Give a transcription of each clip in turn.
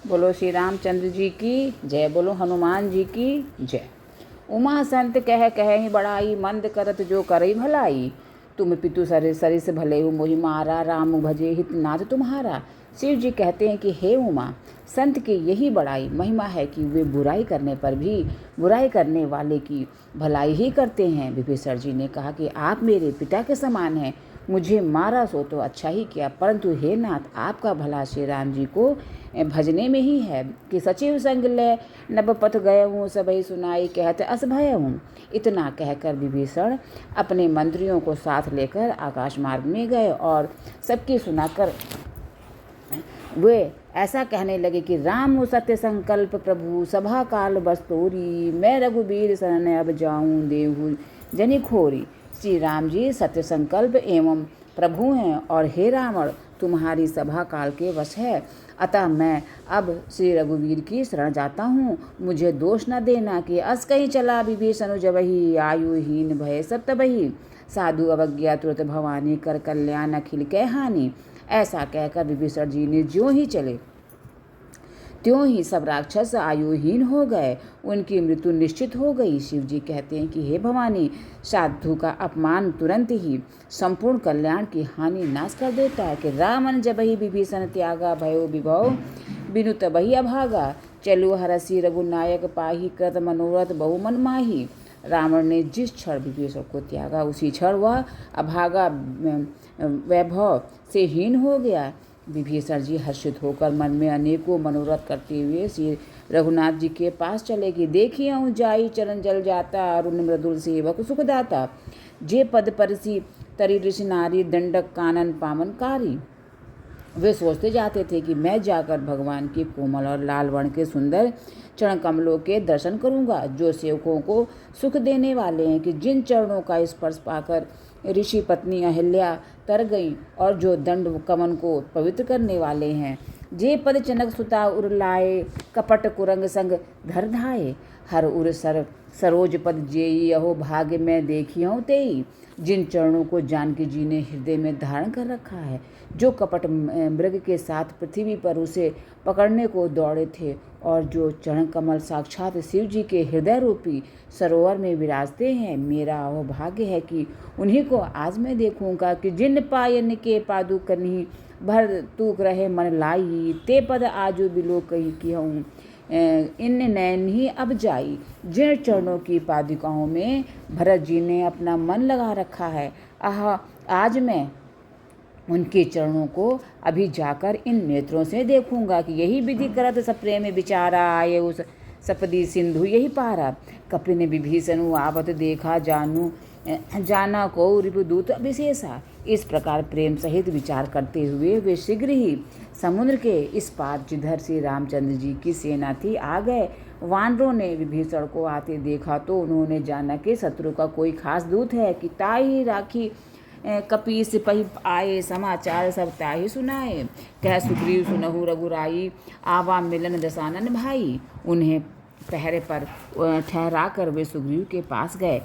बोलो श्री रामचंद्र जी की जय, बोलो हनुमान जी की जय। उमा संत कह ही बड़ाई, मंद करत जो करई भलाई। तुम पितु सरिस भले हो मोहि मारा, राम भजे हित नाथ तुम्हारा। शिव जी कहते हैं कि हे उमा, संत की यही बड़ाई महिमा है कि वे बुराई करने पर भी बुराई करने वाले की भलाई ही करते हैं। विभीषण जी ने कहा कि आप मेरे पिता के समान हैं, मुझे मारा सो तो अच्छा ही किया, परंतु हे नाथ, आपका भला श्री राम जी को भजने में ही है। कि सचिव संग ले नब पथ गए हूँ, सबही सुनाई कहत अस भय हूँ। इतना कहकर विभीषण अपने मंत्रियों को साथ लेकर आकाश मार्ग में गए और सबकी सुनाकर वे ऐसा कहने लगे कि राम सत्य संकल्प प्रभु, सभा काल बस तोरी। मैं रघुबीर शरण अब जाऊं, देहु जनि खोरी। श्री राम जी सत्य संकल्प एवं प्रभु हैं और हे रावण, तुम्हारी सभा काल के वश है, अतः मैं अब श्री रघुवीर की शरण जाता हूँ। मुझे दोष न देना कि अस कहीं चला विभीषण जबहि, आयुहीन भय सब तबहि। साधु अवज्ञा तुरत भवानी, कर कल्याण अखिल कै हानि। ऐसा कहकर विभीषण जी ने ज्यों ही चले त्यों ही सब राक्षस आयुहीन हो गए, उनकी मृत्यु निश्चित हो गई। शिव जी कहते हैं कि हे भवानी, साधु का अपमान तुरंत ही संपूर्ण कल्याण की हानि नाश कर देता है। कि रामन जबहि विभीषण त्यागा, भयो विभव बिनु तबहि अभागा। चलु हरसि रघुनायक पाही, कृत मनोरथ बहु मन माही। रावण ने जिस क्षण विभीषण को त्यागा, उसी क्षण वह अभागा वैभव से हीन हो गया। विभीषण जी हर्षित होकर मन में अनेकों मनोरथ करते हुए श्री रघुनाथ जी के पास चले कि देखिए जाई चरण जल जाता, अरुण मृदुल सेवक सुखदाता। जे पद परसी तरी ऋषि नारी, दंडक कानन पावनकारी। वे सोचते जाते थे कि मैं जाकर भगवान के कोमल और लाल वर्ण के सुंदर चरण कमलों के दर्शन करूंगा, जो सेवकों को सुख देने वाले हैं। कि जिन चरणों का स्पर्श पाकर ऋषि पत्नी अहिल्या तर गई और जो दंड कमन को पवित्र करने वाले हैं। जे पद चनक सुता उर लाए, कपट कुरंग संग धर धाये। हर उर सरोज पद जेई, अहो भाग्य में देखियो तेई। जिन चरणों को जानकी जी ने हृदय में धारण कर रखा है, जो कपट मृग के साथ पृथ्वी पर उसे पकड़ने को दौड़े थे, और जो चरण कमल साक्षात शिव जी के हृदय रूपी सरोवर में विराजते हैं। मेरा वह भाग्य है कि उन्हीं को आज मैं देखूंगा। कि जिन पायन के पादुकन्ही, भर तूक रहे मन लाई। ते पद आजू बिलो कही कहूँ, इन नैन ही अब जाई। जिन चरणों की पादुकाओं में भरत जी ने अपना मन लगा रखा है, आज मैं उनके चरणों को अभी जाकर इन नेत्रों से देखूंगा। कि यही विधि करत सब प्रेम विचारा, आये उस सपदी सिंधु यही पारा। कपि ने विभीषण आवत देखा, जाना को रिपुदूत अभिशेषा। इस प्रकार प्रेम सहित विचार करते हुए वे शीघ्र ही समुद्र के इस पार, जिधर से रामचंद्र जी की सेना थी, आ गए। वानरों ने विभीषण को आते देखा तो उन्होंने जाना कि शत्रु का कोई खास दूत है। कि ताही राखी कपि सिपहि आए, समाचार सब ताहि सुनाए। कह सुग्रीव सुनहु रघुराई, आवा मिलन दशानन भाई। उन्हें पहरे पर ठहरा कर वे सुग्रीव के पास गए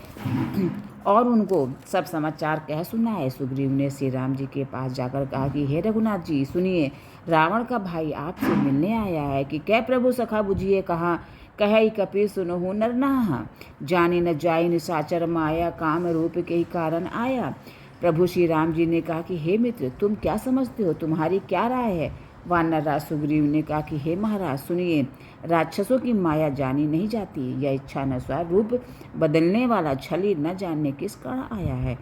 और उनको सब समाचार कह सुनाए। सुग्रीव ने श्री राम जी के पास जाकर कहा कि हे रघुनाथ जी, सुनिए, रावण का भाई आपसे मिलने आया है। कि कै प्रभु सखा बुझिए कहा, कह कपि सुनहु नर नहा। जाने न जाई निशाचर माया, काम रूप के ही कारण आया। प्रभु श्री राम जी ने कहा कि हे मित्र, तुम क्या समझते हो, तुम्हारी क्या राय है। वानर राज सुग्रीव ने कहा कि हे महाराज सुनिए, राक्षसों की माया जानी नहीं जाती। यह इच्छा अनुसार रूप बदलने वाला छली न जानने किस कारण आया है।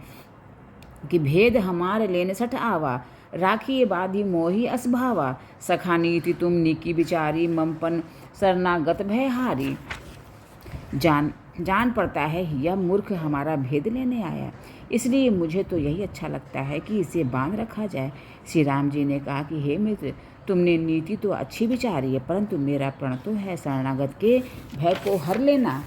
कि भेद हमार लेने सठ आवा, राखिए बाधी मोही असभावा। सखा नीति तुम नीकी बिचारी, ममपन शरणागत भयहारी। जान पड़ता है यह मूर्ख हमारा भेद लेने आया, इसलिए मुझे तो यही अच्छा लगता है कि इसे बांध रखा जाए। श्री राम जी ने कहा कि हे मित्र, तुमने नीति तो अच्छी विचारी है, परंतु मेरा प्रण तो है शरणागत के भय को हर लेना।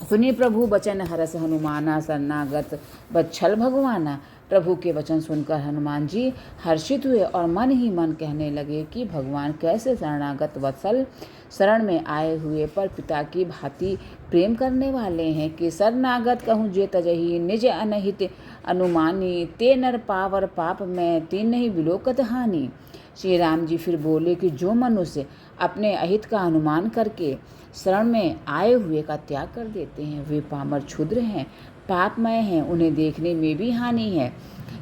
सुनिए प्रभु बचन हरस हनुमाना, शरणागत बच्छल भगवाना। प्रभु के वचन सुनकर हनुमान जी हर्षित हुए और मन ही मन कहने लगे कि भगवान कैसे शरणागत वत्सल शरण में आए हुए पर पिता की भांति प्रेम करने वाले हैं कि शरणागत कहूँ जे तजही निज अनहित अनुमानी ते नर पावर पाप में तीन नहीं विलोकत हानि। श्री राम जी फिर बोले कि जो मनुष्य अपने अहित का अनुमान करके शरण में आए हुए का त्याग कर देते हैं वे पामर क्षुद्र हैं, पापमय हैं, उन्हें देखने में भी हानि है।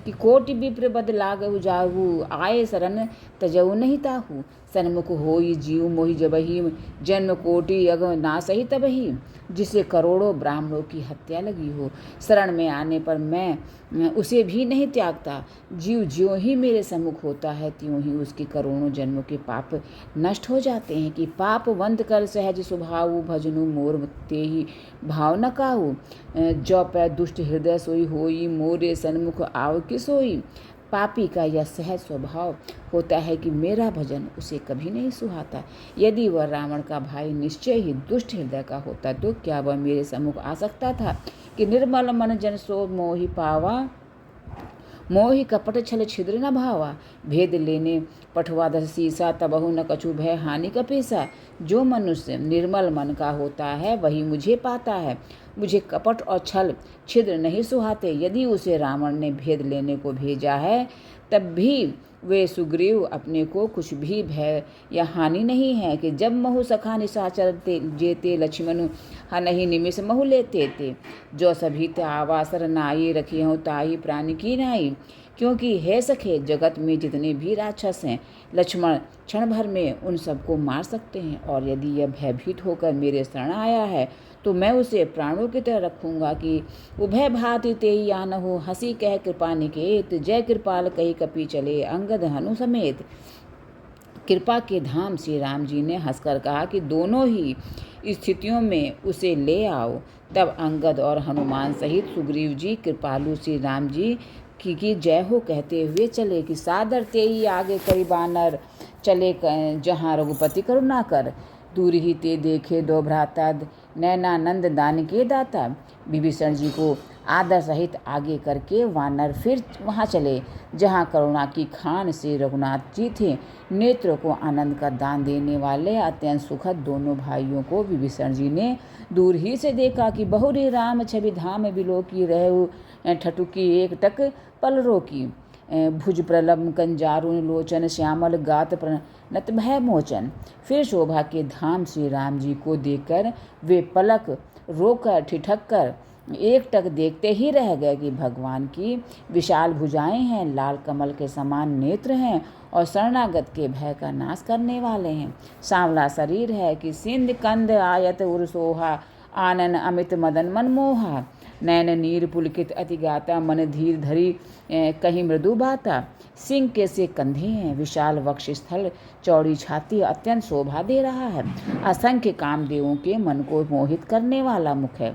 कि कोटि विप्र बद लागहु जाहु आए शरण तजहु नहीं ताहु सन्मुख होई जीव मोहि जबहि जन्म कोटि अग ना सही तबहि। जिसे करोड़ों ब्राह्मणों की हत्या लगी हो शरण में आने पर मैं उसे भी नहीं त्यागता। जीव ज्यों ही मेरे सम्मुख होता है त्यों ही उसके करोड़ों जन्मों के पाप नष्ट हो जाते हैं। कि पाप वंद कर सहज स्वभाव भजनु मोर ते ही भाव न काहू जो पै दुष्ट हृदय सोई होई मोरे सन्मुख आव कि सोई। पापी का यह सहज स्वभाव होता है कि मेरा भजन उसे कभी नहीं सुहाता। यदि वह रावण का भाई निश्चय ही दुष्ट हृदय का होता तो क्या वह मेरे सम्मुख आ सकता था। कि निर्मल मन जन सो मोहि पावा मोहि कपट छल छिद्र न भावा। भेद लेने पठवा दस सीसा तबहु न कछु भय हानि का पेशा। जो मनुष्य निर्मल मन का होता है वही मुझे पाता है। मुझे कपट और छल छिद्र नहीं सुहाते। यदि उसे रावण ने भेद लेने को भेजा है तब भी वे सुग्रीव अपने को कुछ भी भय या हानि नहीं है। कि जब महु सखा निशाचर जेते लक्ष्मणु हनहि निमिष महु लेते ते जो सभी ते आवासर नाई रखी हूँ ताई प्राणी की नाई। क्योंकि हे सखे जगत में जितने भी राक्षस हैं लक्ष्मण क्षण भर में उन सबको मार सकते हैं और यदि यह भयभीत होकर मेरे शरण आया है तो मैं उसे प्राणों की तरह रखूंगा। कि उभय भांति तेई आनहु हंसी कह कृपा निकेत जय कृपाल कही कपि चले अंगद हनु समेत। कृपा के धाम श्री राम जी ने हंसकर कहा कि दोनों ही स्थितियों में उसे ले आओ। तब अंगद और हनुमान सहित सुग्रीव जी कृपालु श्री राम जी की जय हो कहते हुए चले। कि सादर ते ही आगे करी बानर चले जहाँ रघुपति करुणा कर दूर ही ते देखे दो भ्राता नैनानंद दान के दाता। विभीषण जी को आदर सहित आगे करके वानर फिर वहाँ चले जहाँ करुणा की खान से रघुनाथ जी थे। नेत्रों को आनंद का दान देने वाले अत्यंत सुखद दोनों भाइयों को विभीषण जी ने दूर ही से देखा। कि बहुरी राम छवि धाम बिलो की रहु ठटुकी एक टक पल रोकी भुज प्रलम कंजारुन लोचन श्यामल गात प्रणत भय मोचन। फिर शोभा के धाम श्री राम जी को देखकर वे पलक रोकर ठिठक कर एक टक देखते ही रह गए। कि भगवान की विशाल भुजाएं हैं, लाल कमल के समान नेत्र हैं और शरणागत के भय का नाश करने वाले हैं। सांवला शरीर है कि सिंध कंद आयत उर्सोहा आनन अमित मदन मनमोहा। नैन नीर पुलकित अति गाता मन धीर धरी कहीं मृदु बाता। सिंह के से कंधे हैं, विशाल वक्ष स्थल चौड़ी छाती अत्यंत शोभा दे रहा है। असंख्य कामदेवों के मन को मोहित करने वाला मुख है।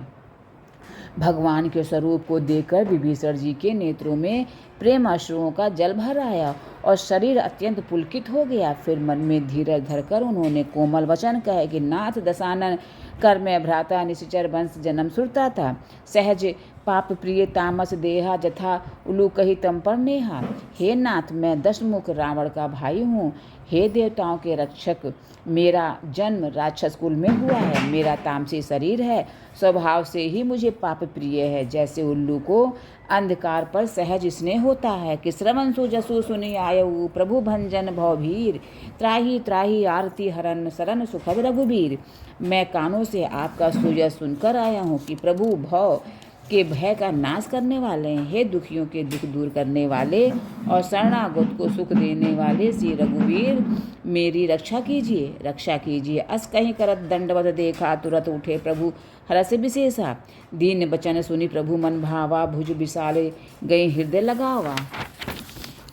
भगवान के स्वरूप को देखकर विभीषण जी के नेत्रों में प्रेम अश्रुओं का जल भर आया और शरीर अत्यंत पुलकित हो गया। फिर मन में धीरज धरकर उन्होंने कोमल वचन कहे कि नाथ दशानन कर मैं भ्राता निश्चर वंश जन्म सुरता था। सहज पाप प्रिय तामस देहा जथा उलू कही तम पर नेहा। हे नाथ मैं दशमुख रावण का भाई हूँ। हे देवताओं के रक्षक मेरा जन्म राक्षस कुल में हुआ है। मेरा तामसी शरीर है, स्वभाव से ही मुझे पाप प्रिय है। जैसे उल्लू को अंधकार पर सहज स्नेह होता है। कि श्रवण सुजसु सुनि आयऊ प्रभु भंजन भवभीर त्राही त्राही आरती हरन शरण सुखद रघुबीर। मैं कानों से आपका सुजस सुनकर आया हूँ कि प्रभु भव के भय का नाश करने वाले हैं। हे दुखियों के दुख दूर करने वाले और शरणागत को सुख देने वाले श्री रघुवीर मेरी रक्षा कीजिए, रक्षा कीजिए। अस कहीं करत दंडवत देखा तुरत उठे प्रभु हरस विशेषा। दीन बचन सुनी प्रभु मन भावा भुज विशाले गई हृदय लगावा।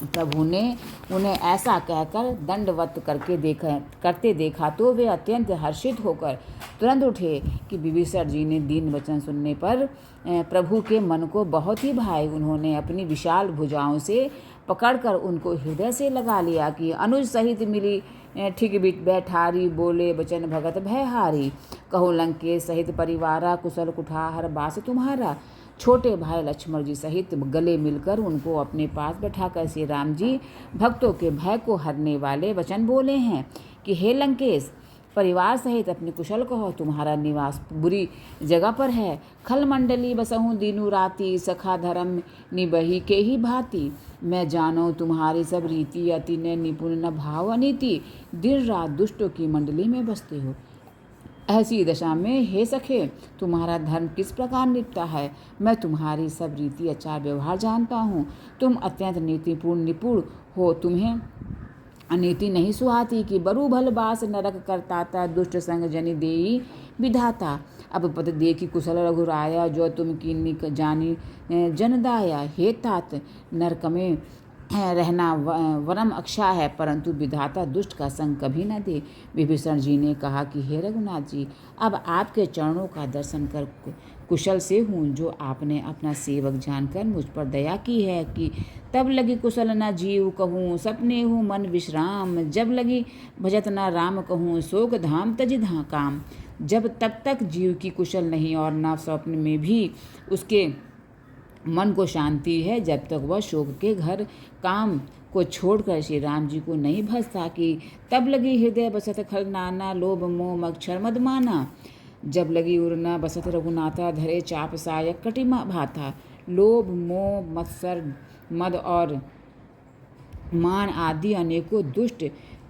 प्रभु ने उन्हें ऐसा कहकर दंडवत करते देखा तो वे अत्यंत हर्षित होकर तुरंत उठे। कि विभीषण जी ने दीन वचन सुनने पर प्रभु के मन को बहुत ही भाए। उन्होंने अपनी विशाल भुजाओं से पकड़कर उनको हृदय से लगा लिया। कि अनुज सहित मिली ठीक बिट बैठारी बोले बचन भगत भयहारी। कहो लंकेश सहित परिवारा कुशल कुठार बास तुम्हारा। छोटे भाई लक्ष्मण जी सहित गले मिलकर उनको अपने पास बैठाकर श्री राम जी भक्तों के भय को हरने वाले वचन बोले हैं कि हे लंकेश, परिवार सहित अपने कुशल कहो, तुम्हारा निवास बुरी जगह पर है। खल मंडली बसहूँ दीनु राति, सखा धर्म निबही के ही भांति। मैं जानो तुम्हारी सब रीति, अति ने निपुण न भाव अनीति। दिन रात दुष्टों की मंडली में बसते हो। ऐसी दशा में हे सखे, तुम्हारा धर्म किस प्रकार निपटा है। मैं तुम्हारी सब रीति आचार व्यवहार जानता हूँ। तुम अत्यंत नीतिपूर्ण निपुण हो। तुम्हें अनीति नहीं सुहाती कि बरु भल बास नरक करताता, दुष्ट संग जनि देई विधाता। अब पद देखी कुशल रघुराया, जो तुम कीन्नी जानी जनदाया। हे तात, नरक में रहना वरम अक्षा है, परंतु विधाता दुष्ट का संग कभी न दे। विभीषण जी ने कहा कि हे रघुनाथ जी, अब आपके चरणों का दर्शन कर कुशल से हूँ, जो आपने अपना सेवक जानकर मुझ पर दया की है। कि तब लगी कुशल न जीव कहूँ, सपने हूँ मन विश्राम। जब लगी भजत न राम कहूँ, शोक धाम तजि काम। जब तब तक जीव की कुशल नहीं और न स्वप्न में भी उसके मन को शांति है, जब तक वह शोक के घर काम को छोड़कर श्री राम जी को नहीं भजता। कि तब लगी हृदय बसत खल नाना, लोभ मोह मच्छर मदमाना। जब लगी उड़ना बसत रघुनाथा, धरे चाप सायक कटिमा भाता। लोभ मोह मत्सर मद और मान आदि अनेकों दुष्ट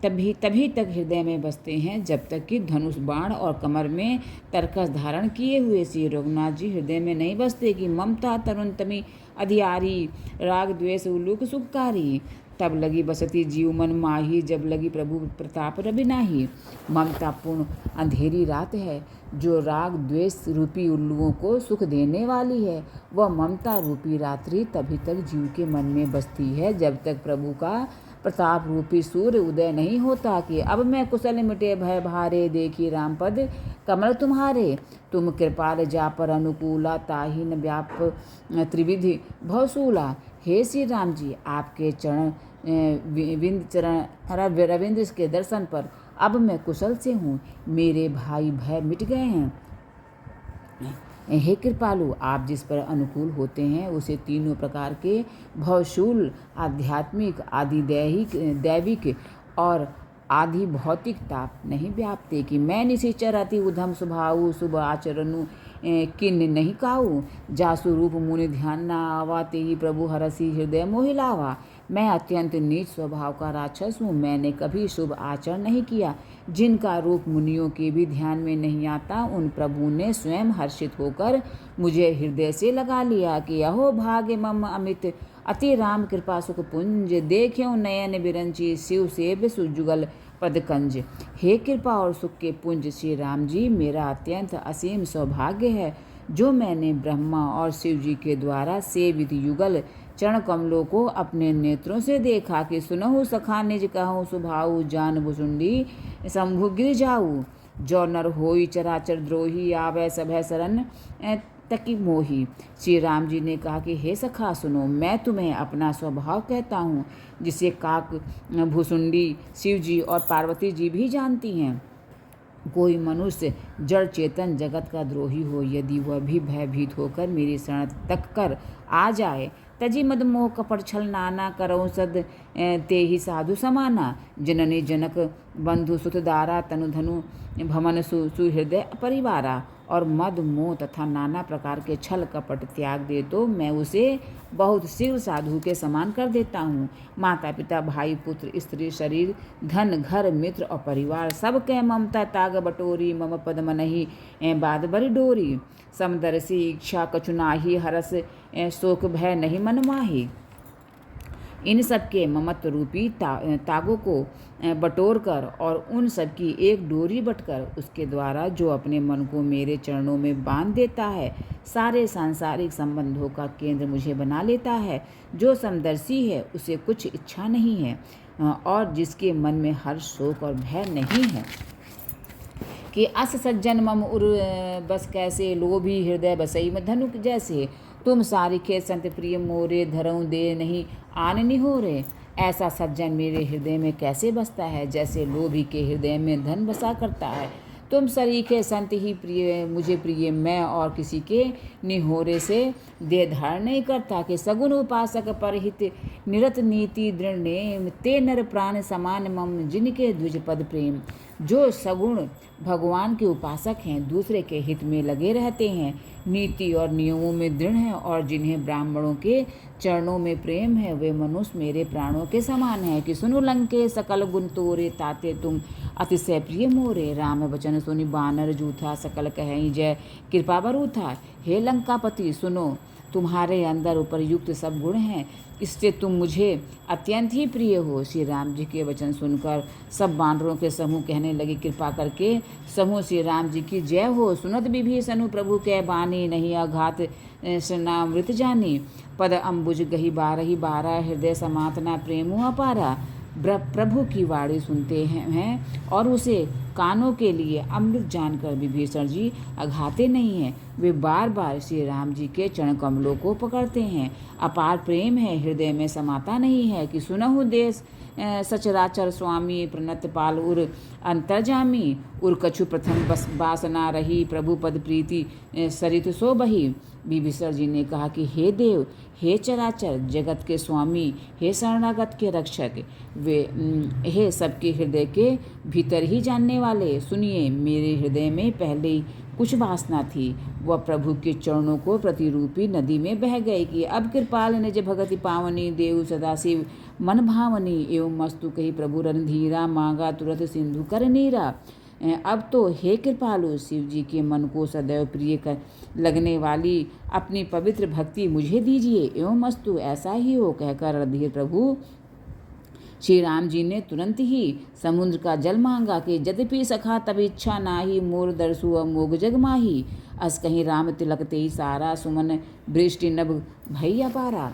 तभी तक हृदय में बसते हैं, जब तक कि धनुष बाण और कमर में तरकस धारण किए हुए श्री रघुनाथ जी हृदय में नहीं बसते। कि ममता तरुण तमी अधियारी, राग द्वेष उल्लूक सुखकारी। तब लगी बसती जीव मन माही, जब लगी प्रभु प्रताप रवि नाही। ममता पूर्ण अंधेरी रात है, जो राग द्वेष रूपी उल्लुओं को सुख देने वाली है। वह ममता रूपी रात्रि तभी तक जीव के मन में बसती है, जब तक प्रभु का प्रताप रूपी सूर्य उदय नहीं होता। कि अब मैं कुशल मिटे भय भारे, देखी राम पद कमल तुम्हारे। तुम कृपाल जा पर अनुकूला, ताहि न व्याप त्रिविधि भवसूला। हे श्री राम जी, आपके चरण रविंद्र के दर्शन पर अब मैं कुशल से हूँ। मेरे भाई भय मिट गए हैं। हे कृपालु, आप जिस पर अनुकूल होते हैं उसे तीनों प्रकार के भवशूल, आध्यात्मिक, आदि दैविक और आदि भौतिक ताप नहीं व्यापते। कि मैं निशिचर अति उधम स्वभाव, शुभ आचरणु किन्न नहीं काऊ। जासु रूप मुनि ध्यान न आवा, ते ही प्रभु हरसी हृदय मोहिलावा। मैं अत्यंत नीच स्वभाव का राक्षस हूँ। मैंने कभी शुभ आचरण नहीं किया। जिनका रूप मुनियों के भी ध्यान में नहीं आता, उन प्रभु ने स्वयं हर्षित होकर मुझे हृदय से लगा लिया। कि अहो भाग्य मम अमित, अति राम कृपा सुख पुंज। देख्यो नयन बिरंची, शिव सेव सुजुगल पदकंज। हे कृपा और सुख के पुंज श्री राम जी, मेरा अत्यंत असीम सौभाग्य है, जो मैंने ब्रह्मा और शिव जी के द्वारा सेवित युगल चरण कमलों को अपने नेत्रों से देखा। कि सुनहु सखा निज कहूँ सुभाऊ, जान भुसुंडी शंभु गिर जाऊ। जो नर होई चराचर द्रोही, आवे सभय शरण तकी मोही। श्री राम जी ने कहा कि हे सखा सुनो, मैं तुम्हें अपना स्वभाव कहता हूँ, जिसे काक भुसुंडी शिव जी और पार्वती जी भी जानती हैं। कोई मनुष्य जड़ चेतन जगत का द्रोही हो, यदि वह भी भयभीत होकर मेरी शरण तक कर आ जाए, तजी मद मोह कपट छल नाना, करऊँ सद ते ही साधु समाना। जननी जनक बंधु सुतदारा, तनु धनु भमन सुहृदय परिवारा। और मद मोह तथा नाना प्रकार के छल कपट त्याग दे तो मैं उसे बहुत शीघ्र साधु के समान कर देता हूँ। माता पिता भाई पुत्र स्त्री शरीर धन घर मित्र और परिवार सब के ममता ताग बटोरी, मम पद मनहि बाद बरी डोरी। समदर्शी इच्छा कछु नाही, हरस शोक भय नहीं मन माही। इन सब के ममत्व रूपी तागों को बटोर कर और उन सब की एक डोरी बटकर उसके द्वारा जो अपने मन को मेरे चरणों में बांध देता है, सारे सांसारिक संबंधों का केंद्र मुझे बना लेता है। जो समदर्शी है उसे कुछ इच्छा नहीं है और जिसके मन में हर्ष शोक और भय नहीं है। कि अस सज्जन मम उर बस कैसे, लोभी हृदय बसई में धनुक जैसे। तुम सारिखे संत प्रिय मोरे, धरऊँ दे नहीं आननी हो रे। ऐसा सज्जन मेरे हृदय में कैसे बसता है, जैसे लोभी के हृदय में धन बसा करता है। तुम सरीखे संत ही प्रिय मुझे प्रिय, मैं और किसी के निहोरे से देह धारण नहीं करता। कि सगुण उपासक परहित निरत नीति दृढ़ नेम, ते नर प्राण समान मम जिनके द्विज पद प्रेम। जो सगुण भगवान के उपासक हैं, दूसरे के हित में लगे रहते हैं, नीति और नियमों में दृढ़ हैं, और जिन्हें ब्राह्मणों के चरणों में प्रेम है, वे मनुष्य मेरे प्राणों के समान है। कि सुनु लंके सकल गुण तोरे, ताते तुम अतिशय प्रिय मोरे। राम वचन सुनि बानर जूथा, सकल कहें जय कृपा बरूथा। हे लंकापति सुनो, तुम्हारे अंदर उपरयुक्त सब गुण हैं, इससे तुम मुझे अत्यंत ही प्रिय हो। श्री राम जी के वचन सुनकर सब बानरों के समूह कहने लगे, कृपा करके समूह श्री राम जी की जय हो। सुनत विभीषण प्रभु के बानी, नहीं अघात शरणामृत जानी। पद अम्बुज गही बारही बारा, हृदय समातना प्रेमो अपारा। प्रभु की वाणी सुनते हैं और उसे कानों के लिए अमृत जानकर विभीषण जी अघाते नहीं हैं। वे बार बार श्री राम जी के चरण कमलों को पकड़ते हैं। अपार प्रेम है, हृदय में समाता नहीं है। कि सुनहु देश सचराचर स्वामी, प्रणत पाल उर अंतर्जामी। उर कछु प्रथम बस बासना रही, प्रभु पद प्रीति सरित सो बही। विभीषण जी ने कहा कि हे देव, हे चराचर जगत के स्वामी, हे शरणागत के रक्षक, वे हे सबके हृदय के भीतर ही जानने वाले, सुनिए मेरे हृदय में पहले ही कुछ वासना थी, वह प्रभु के चरणों को प्रतिरूपी नदी में बह गई। कि अब कृपाल निज भगति पावनी, देव सदाशिव मन भावनी। एवं मस्तु कही प्रभु रणधीरा, मांगा तुरंत सिंधु कर नीरा। अब तो हे कृपालु, शिव जी के मन को सदैव प्रिय लगने वाली अपनी पवित्र भक्ति मुझे दीजिए। एवं मस्तु ऐसा ही हो, कहकर रणधीर प्रभु श्री राम जी ने तुरंत ही समुद्र का जल मांगा। कि यद्यपि सखा तब इच्छा नाही, मोर दर्शु अमोघ जग माही। अस कहीं राम तिलक तेई सारा, सुमन वृष्टि नभ भई अपारा।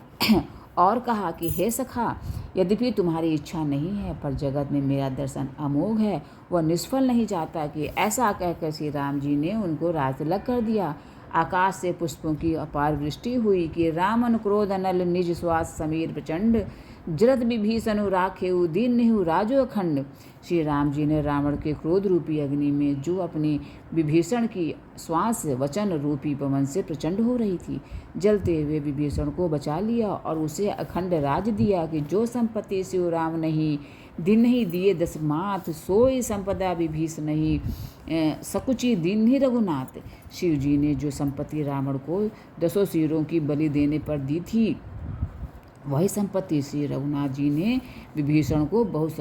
और कहा कि हे सखा, यद्यपि तुम्हारी इच्छा नहीं है, पर जगत में मेरा दर्शन अमोघ है, वह निष्फल नहीं जाता। कि ऐसा कहकर श्री राम जी ने उनको राज तिलक कर दिया। आकाश से पुष्पों की अपार वृष्टि हुई। कि रामन क्रोध अनल, निज श्वास समीर प्रचंड। जरत विभीषण राखेउ, दीन नेहु राजो अखंड। श्री राम जी ने रावण के क्रोध रूपी अग्नि में, जो अपनी विभीषण की श्वास वचन रूपी पवन से प्रचंड हो रही थी, जलते हुए विभीषण को बचा लिया और उसे अखंड राज दिया। कि जो संपत्ति शिव राम नहीं, दिन ही दिए दस माथ, सोई संपदा विभीषण नहीं, सकुची दीन ही रघुनाथ। शिव जी ने जो संपत्ति रावण को 10 सिरों की बलि देने पर दी थी, वही संपत्ति श्री रघुनाथ जी ने विभीषण को बहुत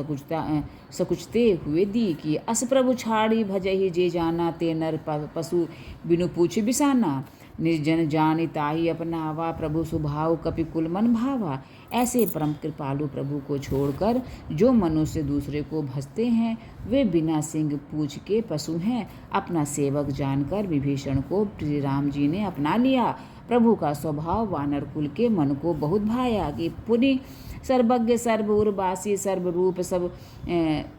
सकुचते हुए दी। कि अस प्रभु छाड़ी भजहि जे जाना, ते नर पशु बिनु पूछ बिसाना। निर्जन जानि ताहि अपनावा, प्रभु सुभाव कपिकुल मन भावा। ऐसे परम कृपालु प्रभु को छोड़कर जो मनुष्य दूसरे को भजते हैं, वे बिना सिंग पूछ के पशु हैं। अपना सेवक जानकर विभीषण को श्री राम जी ने अपना लिया। प्रभु का स्वभाव वानर कुल के मन को बहुत भाया। कि पुनि सर्वज्ञ सर्व उर्वासी, सर्वरूप सब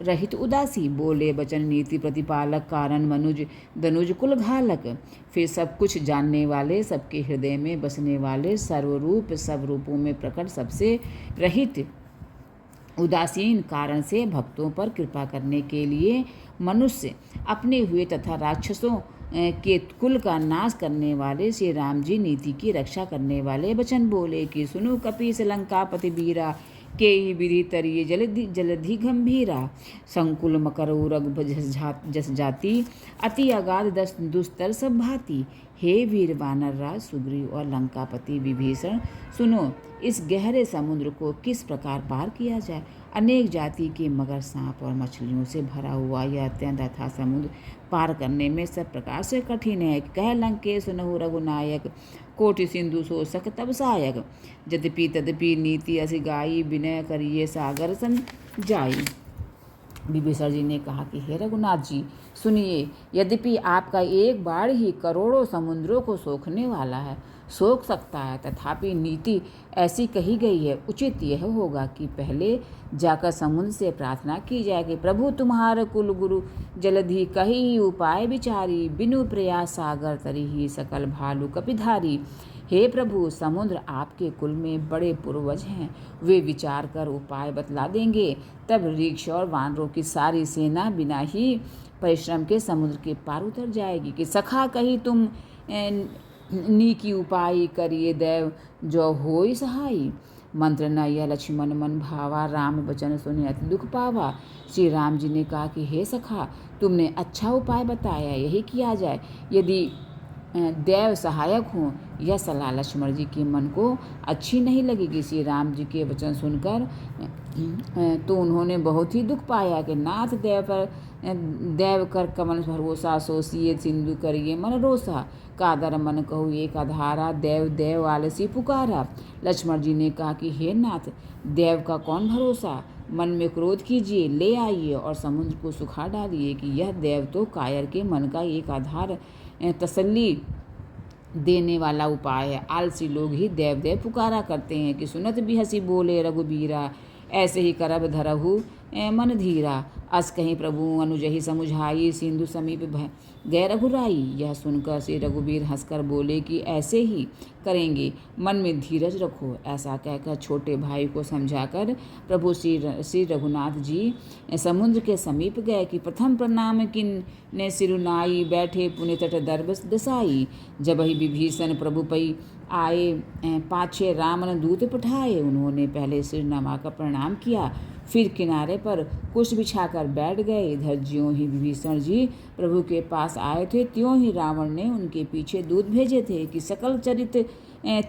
रहित उदासी। बोले बचन नीति प्रतिपालक, कारण मनुज दनुज कुल घालक। फिर सब कुछ जानने वाले, सबके हृदय में बसने वाले, सर्वरूप सब रूपों में प्रकट, सबसे रहित उदासीन, कारण से भक्तों पर कृपा करने के लिए मनुष्य अपने हुए तथा राक्षसों के कुल का नाश करने वाले श्री राम जी नीति की रक्षा करने वाले वचन बोले। कि सुनु कपीस लंकापति बीरा, के ही विधि तरिये जलधि गंभीरा। संकुल मकर उरग जस जाति, अति अगाध दस दुस्तर सब भांति। हे वीर वानर राज सुग्रीव और लंकापति विभीषण, सुनो इस गहरे समुद्र को किस प्रकार पार किया जाए। अनेक जाति के मगर, सांप और मछलियों से भरा हुआ यह अत्यंत अथाह समुद्र पार करने में सब प्रकार से कठिन है। कह लंकेश सुनहु रघुनायक, कोटि सिंधु सो सक तब सहायक। यद्यपि तदपि नीति असि गाई, विनय करिए सागर सन जाई। विभीषण जी ने कहा कि हे रघुनाथ जी सुनिए, यद्यपि आपका एक बाढ़ ही करोड़ों समुद्रों को सोखने वाला है, सोख सकता है, तथापि नीति ऐसी कही गई है। उचित यह होगा कि पहले जाकर समुद्र से प्रार्थना की जाए कि प्रभु तुम्हारे कुल गुरु जलधि कही उपाय विचारी, बिनु प्रयास सागर तरी ही सकल भालू कपिधारी। हे प्रभु, समुद्र आपके कुल में बड़े पूर्वज हैं, वे विचार कर उपाय बतला देंगे। तब ऋक्ष और वानरों की सारी सेना बिना ही परिश्रम के समुद्र के पार उतर जाएगी। कि सखा कही तुम नीकी उपाय करिए दैव जो होई सहाई। मंत्र न यह लक्ष्मण मन भावा, राम वचन सुने अति दुख पावा। श्री राम जी ने कहा कि हे सखा, तुमने अच्छा उपाय बताया, यही किया जाए। यदि दैव सहायक हों, यह सलाह लक्ष्मण जी के मन को अच्छी नहीं लगेगी। श्री राम जी के वचन सुनकर तो उन्होंने बहुत ही दुख पाया कि नाथ दैव कर कमल भरोसा, सोसिए सिंधु करिए मन रोसा। कादर मन कहू एक आधारा, देव देव आलसी पुकारा। लक्ष्मण जी ने कहा कि हे नाथ, देव का कौन भरोसा, मन में क्रोध कीजिए, ले आइए और समुद्र को सुखा डालिए। कि यह देव तो कायर के मन का एक आधार तसल्ली देने वाला उपाय है। आलसी लोग ही देव देव पुकारा करते हैं। कि सुनत भी हंसी बोले रघुबीरा, ऐसे ही करब धरहु मन धीरा। अस कहीं प्रभु अनुजहि समुझाई, सिंधु समीप गए रघुराई। यह सुनकर श्री रघुबीर हंसकर बोले कि ऐसे ही करेंगे, मन में धीरज रखो। ऐसा कहकर छोटे भाई को समझाकर प्रभु श्री रघुनाथ जी समुद्र के समीप गए। कि प्रथम प्रणाम किन ने सिरुनाई, बैठे पुण्य तट दर्भ दसाई। जब ही विभीषण प्रभु पई आए, पाछे रामन दूत पठाए। उन्होंने पहले सिर नमाकर प्रणाम किया, फिर किनारे पर कुश बिछाकर बैठ गए। इधर ज्यों ही विभीषण जी प्रभु के पास आए थे, त्यों ही रावण ने उनके पीछे दूत भेजे थे। कि सकल चरित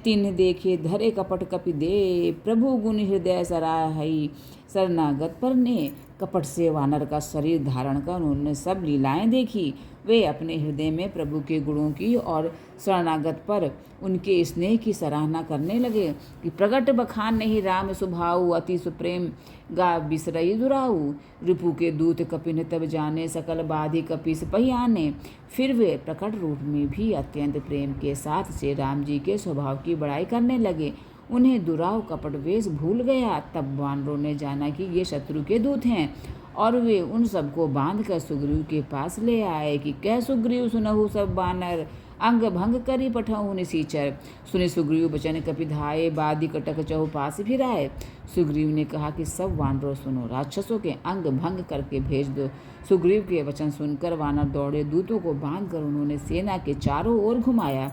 तिन्ह देखे, धरे कपट कपि दे, प्रभु गुण हृदय सराहई, शरणागत पर ने। कपट से वानर का शरीर धारण कर उन्होंने सब लीलाएं देखी। वे अपने हृदय में प्रभु के गुणों की और शरणागत पर उनके स्नेह की सराहना करने लगे। कि प्रगट बखान नहीं राम सुभाऊ, अति सुप्रेम गा बिसरई दुराऊ। रिपु के दूत कपिन तब जाने, सकल बाधि कपिस पही आने। फिर वे प्रकट रूप में भी अत्यंत प्रेम के साथ श्री राम जी के स्वभाव की बड़ाई करने लगे। उन्हें दुराव कपट वेश भूल गया। तब वानरों ने जाना कि ये शत्रु के दूत हैं, और वे उन सबको बांधकर सुग्रीव के पास ले आए। कि कह सुग्रीव सुनहु सब बानर, अंग भंग करी पठहु निसीचर। सुनि सुग्रीव बचन कपिधाये, बादी कटक चहुपास फिराए। सुग्रीव ने कहा कि सब वानरों सुनो, राक्षसों के अंग भंग करके भेज दो। सुग्रीव के वचन सुनकर वानर दौड़े। दूतों को बांधकर उन्होंने सेना के चारों ओर घुमाया।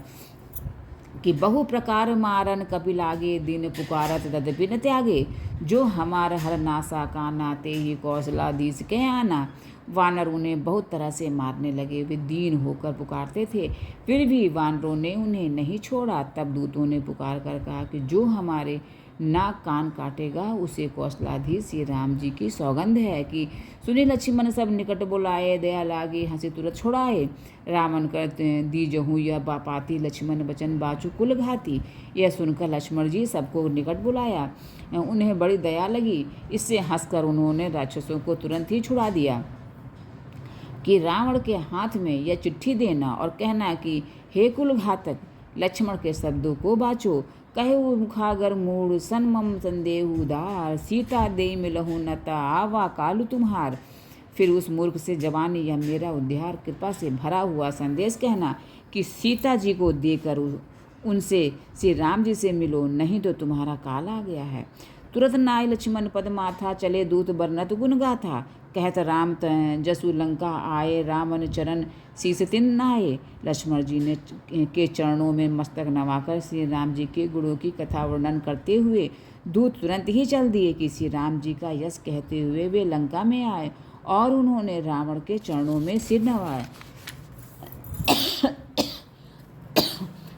कि बहु प्रकार मारन कपि लागे, दिन पुकारत तदपि न त्यागे। जो हमार हर नासा का नाते ही कौशलाधीश के आना। वानर उन्हें बहुत तरह से मारने लगे। वे दीन होकर पुकारते थे, फिर भी वानरों ने उन्हें नहीं छोड़ा। तब दूतों ने पुकार कर कहा कि जो हमारे नाक कान काटेगा, उसे कौशलाधीश श्री राम जी की सौगंध है। कि सुनी लक्ष्मण सब निकट बुलाए, दया लागे हंसी तुरंत छुड़ाए। रावण कर दीजहूँ यह बापाती, लक्ष्मण बचन बाचु कुल घाती। यह सुनकर लक्ष्मण जी सबको निकट बुलाया, उन्हें बड़ी दया लगी। इससे हंसकर उन्होंने राक्षसों को तुरंत ही छुड़ा दिया। कि रावण के हाथ में यह चिट्ठी देना और कहना कि हे कुल घातक, लक्ष्मण के शब्दों को बाचो। कहे मुखागर मूड, सनमम संदेह उदार, सीता दे मिलहु नता, आवा कालु तुम्हार। फिर उस मूर्ख से जवानी यह मेरा उद्धार कृपा से भरा हुआ संदेश कहना कि सीता जी को देकर उनसे श्री राम जी से मिलो, नहीं तो तुम्हारा काल आ गया है। तुरंत नाय लक्ष्मण पद माथा, चले दूत बरनत गुण गाथा। कहत राम जसु लंका आए, रामन चरण शीस तिन नाये। लक्ष्मण जी ने के चरणों में मस्तक नवाकर श्री राम जी के गुणों की कथा वर्णन करते हुए दूत तुरंत ही चल दिए। कि श्री राम जी का यश कहते हुए वे लंका में आए और उन्होंने रावण के चरणों में सिर नवाए।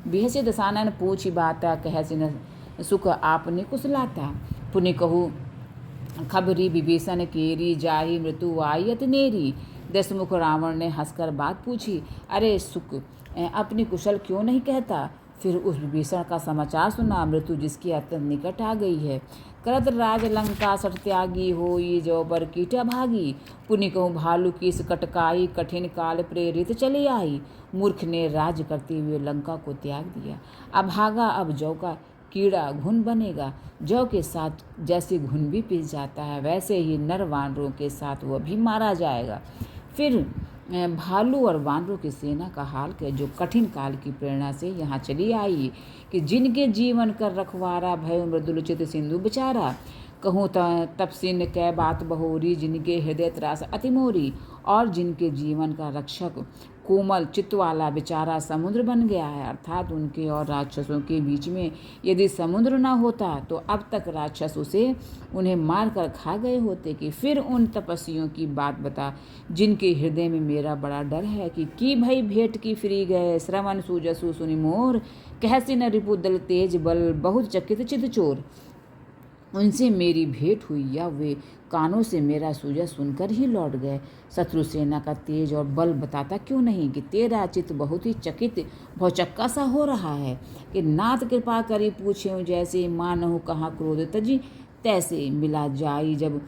बिहसे दसानन पूछी बाता, कह सिन सुख आपने कुशलाता। पुनि कहू खबरी विभीषण केरी, जाहि मृत्यु आयत नेरी। दशमुख रावण ने हंसकर बात पूछी, अरे सुख अपनी कुशल क्यों नहीं कहता। फिर उस विभीषण का समाचार सुना, मृत्यु जिसकी अत्यंत निकट आ गई है। करत राज लंका सठ त्यागी, होई जो बर कीटा भागी। पुनि कहूँ भालू की कटकाई, कठिन काल प्रेरित चली आई। मूर्ख ने राज करते हुए लंका को त्याग दिया, अब भागा, अब जौ का कीड़ा घुन बनेगा। जौ के साथ जैसे घुन भी पिस जाता है, वैसे ही नर वानरों के साथ वह भी मारा जाएगा। फिर भालू और वानरों की सेना का हाल के जो कठिन काल की प्रेरणा से यहाँ चली आई। कि जिनके जीवन कर रखवारा, भय मृदुलचित सिंधु बेचारा। कहूँ तपसिन कै बात बहोरी, जिनके हृदय त्रास अति मोरी। और जिनके जीवन का रक्षक कोमल चित्त वाला बेचारा समुद्र बन गया है। अर्थात उनके और राक्षसों के बीच में यदि समुद्र न होता तो अब तक राक्षस उन्हें मार कर खा गए होते। कि फिर उन तपस्वियों की बात बता जिनके हृदय में मेरा बड़ा डर है कि भई भेंट की फिरी गए श्रवण सूजसु सुनि मोर कहसी न रिपु दल तेज बल बहुत चकित चित चोर। उनसे मेरी भेंट हुई या वे कानों से मेरा सूजा सुनकर ही लौट गए। शत्रु सेना का तेज और बल बताता क्यों नहीं कि तेरा चित्त बहुत ही चकित भौचक्का सा हो रहा है। कि नाथ कृपा करी पूछे जैसे मानहु कहाँ क्रोध तजी तैसे मिला जाई जब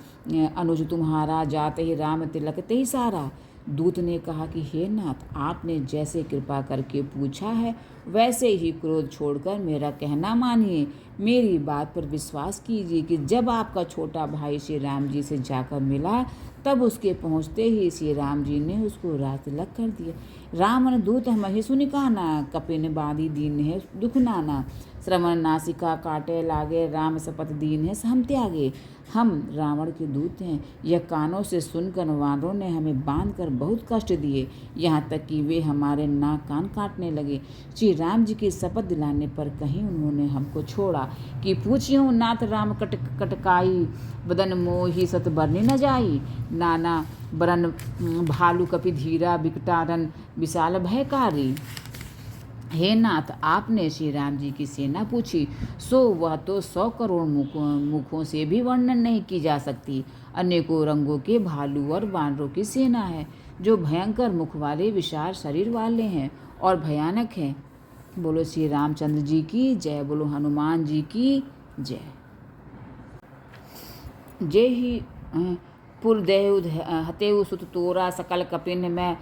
अनुज तुम्हारा जाते ही राम तिलक ते ही सारा। दूत ने कहा कि हे नाथ, आपने जैसे कृपा करके पूछा है वैसे ही क्रोध छोड़कर मेरा कहना मानिए। मेरी बात पर विश्वास कीजिए कि जब आपका छोटा भाई श्री राम जी से जाकर मिला तब उसके पहुँचते ही श्री राम जी ने उसको राज तिलक कर दिया। रामन दूत मही सुनि काना कपिन बांधी दीन है दुख नाना। श्रवण नासिका काटे लागे राम शपथ दीन है हम त्यागे। हम रावण के दूत हैं, यह कानों से सुनकर वानरों ने हमें बांधकर बहुत कष्ट दिए, यहाँ तक कि वे हमारे नाक कान काटने लगे। श्री राम जी की शपथ दिलाने पर कहीं उन्होंने हमको छोड़ा कि पूछियो नाथ राम कटकाई बदन मोही सत बरनी न जाई। नाना बरन भालू कपि धीरा बिकटारन विशाल भयकारी। हे नाथ, आपने श्री राम जी की सेना पूछी सो वह तो 100 करोड़ मुखों से भी वर्णन नहीं की जा सकती। अनेकों रंगों के भालू और वानरों की सेना है जो भयंकर मुख वाले विशाल शरीर वाले हैं और भयानक हैं। बोलो श्री रामचंद्र जी की जय, बोलो हनुमान जी की जय। जय ही पुरदेहु हतेउ सुत तोरा सकल कपिन में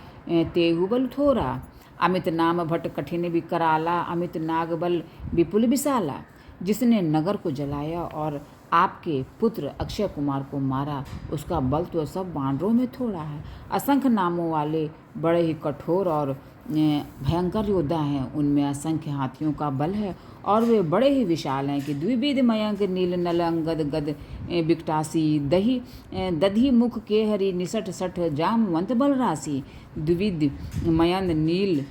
तेहु बल थोरा। अमित नाम भट्ट कठिन विकराला अमित नागबल विपुल विशाला। जिसने नगर को जलाया और आपके पुत्र अक्षय कुमार को मारा उसका बल तो सब वानरों में थोड़ा है। असंख्य नामों वाले बड़े ही कठोर और भयंकर योद्धा हैं, उनमें असंख्य हाथियों का बल है और वे बड़े ही विशाल हैं। कि द्विविध मयंक नील नल अंगद गद बिकटासी दधी मुख के हरि निसठ सठ जामवंत बल राशि। द्विविध मयंक नील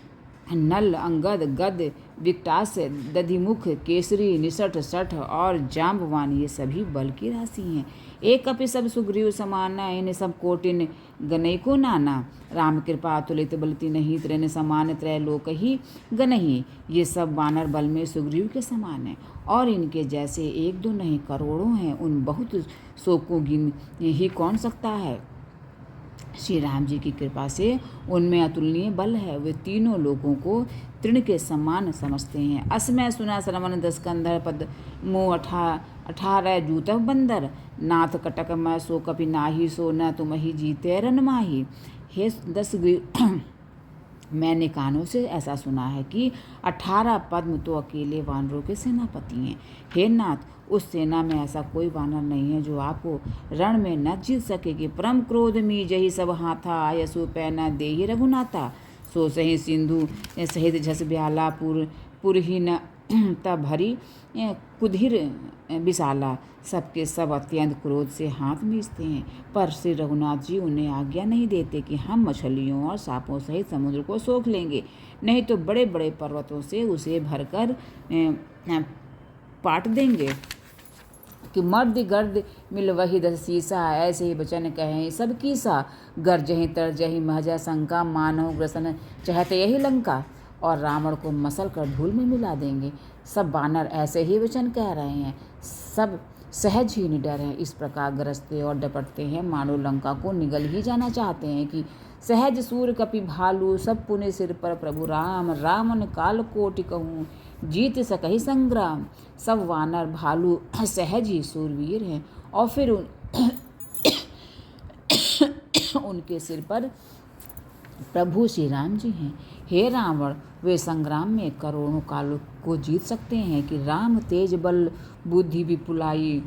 नल अंगद गद विकटास दधिमुख केसरी निसठ सठ और जाम्बवान ये सभी बल की राशि हैं। एक कपि सब सुग्रीव समाना इन सब कोटिन गनैको नाना। राम कृपा तुलित बलति नहीं त्रिन समान त्रय लोक ही गनहि। ये सब वानर बल में सुग्रीव के समान हैं और इनके जैसे एक दो नहीं करोड़ों हैं। उन बहुत सौ को गिन ही कौन सकता है। श्री राम जी की कृपा से उनमें अतुलनीय बल है। वे तीनों लोगों को तृण के समान समझते हैं। असमय सुना श्रवण 10 कंधर पद मुँह 18 जूतव बंदर। नाथ कटक मैं सो कपि नाही सो न तुम ही जीते रन माही। हे 10 मैंने कानों से ऐसा सुना है कि 18 पद्म तो अकेले वानरों के सेनापति हैं। हे नाथ, उस सेना में ऐसा कोई वानर नहीं है जो आपको रण में न जीत सके। कि परम क्रोध मी जही सब हाथा आयसु पैना देहि रघुनाथा। सो सही सिंधु सहित झस ब्याला पुर ही न तब भरी कुधिर विशाला। सबके सब अत्यंत क्रोध से हाथ मीचते हैं, पर श्री रघुनाथ जी उन्हें आज्ञा नहीं देते कि हम मछलियों और सांपों सहित समुद्र को सोख लेंगे, नहीं तो बड़े बड़े पर्वतों से उसे भरकर पाट देंगे। कि मर्द गर्द मिल वही 10 सीसा ऐसे ही वचन कहें सब कीसा। गरजही तरजही महजा शंका मानव ग्रसन चाहते यही लंका। और रावण को मसल कर धूल में मिला देंगे। सब वानर ऐसे ही वचन कह रहे हैं, सब सहज ही निडर हैं। इस प्रकार गरजते और डपटते हैं मानो लंका को निगल ही जाना चाहते हैं। कि सहज सूर कपि भालू सब पुण्य सिर पर प्रभु राम। रामन काल कोटि कहूँ जीत सकहि संग्राम। सब वानर भालू सहज ही सूरवीर हैं और फिर उनके सिर पर प्रभु श्री राम जी हैं। हे रावण, वे संग्राम में करोड़ों कालों को जीत सकते हैं। कि राम तेज बल बुद्धि विपुलाई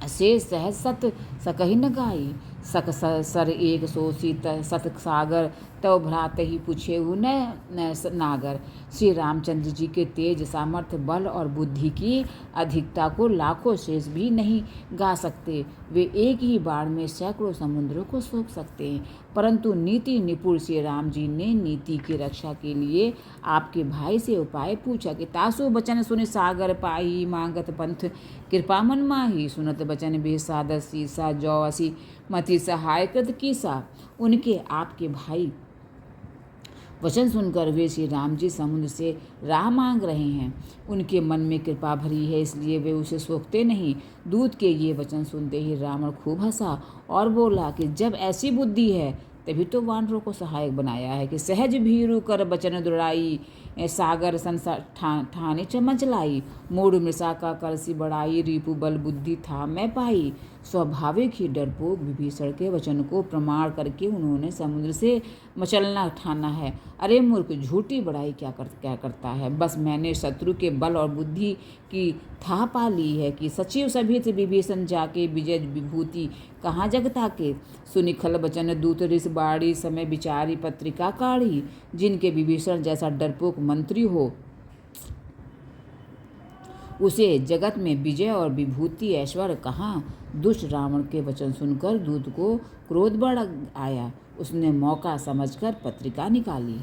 से सहज सत सकहि न गाई। सक सर एक सोसी सत सागर तव भ्रात ही पूछे न नागर। श्री रामचंद्र जी के तेज सामर्थ्य बल और बुद्धि की अधिकता को लाखों शेष भी नहीं गा सकते। वे एक ही बार में सैकड़ों समुद्रों को सोख सकते हैं। परंतु नीति निपुण श्री राम जी ने नीति की रक्षा के लिए आपके भाई से उपाय पूछा कि तासु बचन सुन सागर पाही मांगत पंथ कृपा मन माही सुनत बचन बेसादर सीसा जौ असी मति सहाय कृत कीसा। उनके आपके भाई वचन सुनकर वे श्री राम जी समुद्र से राह मांग रहे हैं। उनके मन में कृपा भरी है, इसलिए वे उसे सोखते नहीं। दूत के ये वचन सुनते ही रावण खूब हंसा और बोला कि जब ऐसी बुद्धि है तभी तो वानरों को सहायक बनाया है कि सहज भीरु कर बचन दुड़ाई सागर संसार ठाने चमच लाई मूड मृषा का करसी बढ़ाई रिपु बल बुद्धि था मैं पाई। स्वाभाविक ही डरपोक विभीषण के वचन को प्रमाण करके उन्होंने समुद्र से मचलना ठाना है। अरे मूर्ख, झूठी बड़ाई क्या करता है। बस मैंने शत्रु के बल और बुद्धि की था पा ली है कि सचिव सभित विभीषण जाके विजय विभूति कहाँ जगता के। सुनि खल बचन दूत रिस बाड़ी समय विचारी पत्रिका काढ़ी। जिनके विभीषण जैसा डरपोक मंत्री हो उसे जगत में विजय और विभूति ऐश्वर्य कहाँ। दुष्ट रावण के वचन सुनकर दूत को क्रोध बढ़ आया। उसने मौका समझकर पत्रिका निकाली।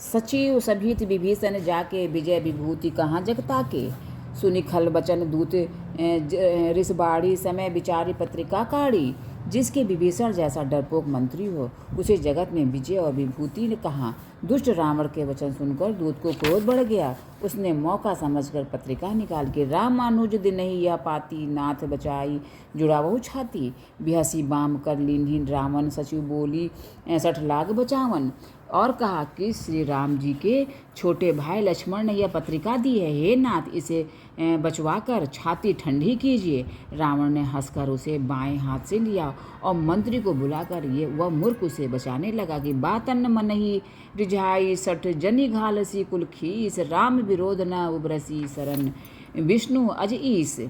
सचिव सभित विभीषण जाके विजय विभूति कहाँ जगता के। सुनि खल बचन दूत रिस बाड़ी समय विचारी पत्रिका काढ़ी। जिसके विभीषण जैसा डरपोक मंत्री हो उसे जगत में विजय और विभूति ने कहा। दुष्ट रावण के वचन सुनकर दूत को क्रोध बढ़ गया। उसने मौका समझकर पत्रिका निकाल के राम मानुज दिन ही यह पाती नाथ बचाई जुड़ा बहु छाती। बिहसी बाम कर लीन्हीन रावण सचिव बोली 60 लाख बचावन। और कहा कि श्री राम जी के छोटे भाई लक्ष्मण ने यह पत्रिका दी है, हे नाथ इसे बचवाकर छाती ठंडी कीजिए। रावण ने हंसकर उसे बाएं हाथ से लिया और मंत्री को बुलाकर वह मूर्ख उसे बचाने लगा कि बातन मन ही रिझाई 60 जनी घालसी कुल खीस राम विरोध न उबरसी शरण विष्णु अज ईस।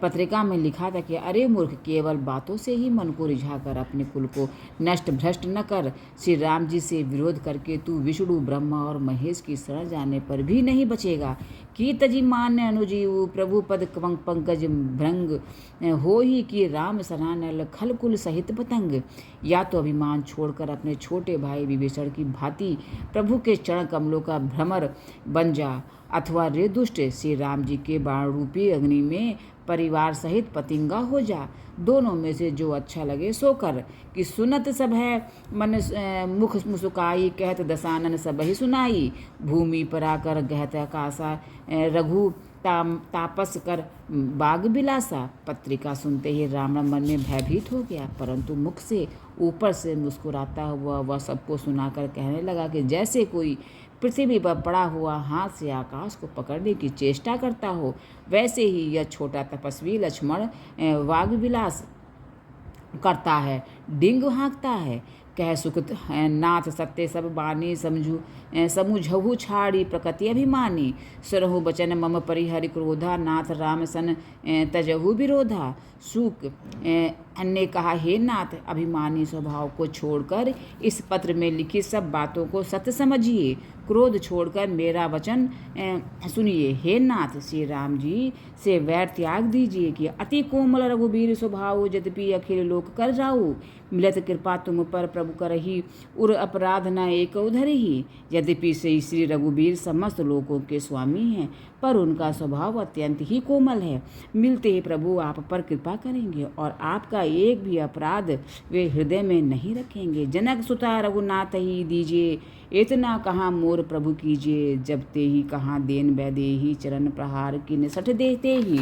पत्रिका में लिखा था कि अरे मूर्ख, केवल बातों से ही मन को रिझाकर अपने कुल को नष्ट भ्रष्ट न कर। श्री राम जी से विरोध करके तू विष्णु ब्रह्मा और महेश की शरण जाने पर भी नहीं बचेगा। की तजी मान अनुजीव प्रभु पद पंकज भृंग हो ही कि राम सरानल खल कुल सहित पतंग। या तो अभिमान छोड़कर अपने छोटे भाई विभीषण की भांति प्रभु के चरण कमलों का भ्रमर बन जा, अथवा रे दुष्ट श्री राम जी के बाण रूपी अग्नि में परिवार सहित पतिंगा हो जा। दोनों में से जो अच्छा लगे सो कर। कि सुनत सब है मन मुख मुसुकाई कहत दसानन सब ही सुनाई। भूमि पर आकर गहत आकाशा रघु तापस कर बाग बिलासा। पत्रिका सुनते ही रावण मन में भयभीत हो गया, परंतु मुख से ऊपर से मुस्कुराता हुआ वह सबको सुनाकर कहने लगा कि जैसे कोई पृथ्वी पर पड़ा हुआ हाथ से आकाश को पकड़ने की चेष्टा करता हो, वैसे ही यह छोटा तपस्वी लक्ष्मण वाग विलास करता है, डिंग हाँकता है। कह सुखत नाथ सत्य सब बानी समुझहु छाड़ी प्रकृति अभिमानी। सुरहु बचन मम परिहरि क्रोधा नाथ राम सन तजहु विरोधा। सूक ने कहा, हे नाथ, अभिमानी स्वभाव को छोड़कर इस पत्र में लिखी सब बातों को सत्य समझिए। क्रोध छोड़कर मेरा वचन सुनिए। हे नाथ, श्री राम जी से वैर त्याग दीजिए कि अति कोमल रघुबीर स्वभाव यद्यपि अखिल लोक कर जाऊ। मिलत कृपा तुम पर प्रभु करही उर अपराध न एक उधर ही। यद्यपि से श्री रघुबीर समस्त लोकों के स्वामी हैं, पर उनका स्वभाव अत्यंत ही कोमल है। मिलते ही प्रभु आप पर कृपा करेंगे और आपका एक भी अपराध वे हृदय में नहीं रखेंगे। जनक सुता रघुनाथ ही दीजिए, इतना कहाँ मोर प्रभु कीजिए। जब ते ही कहाँ देन बैदे ही चरण प्रहार की निसठ देते ही।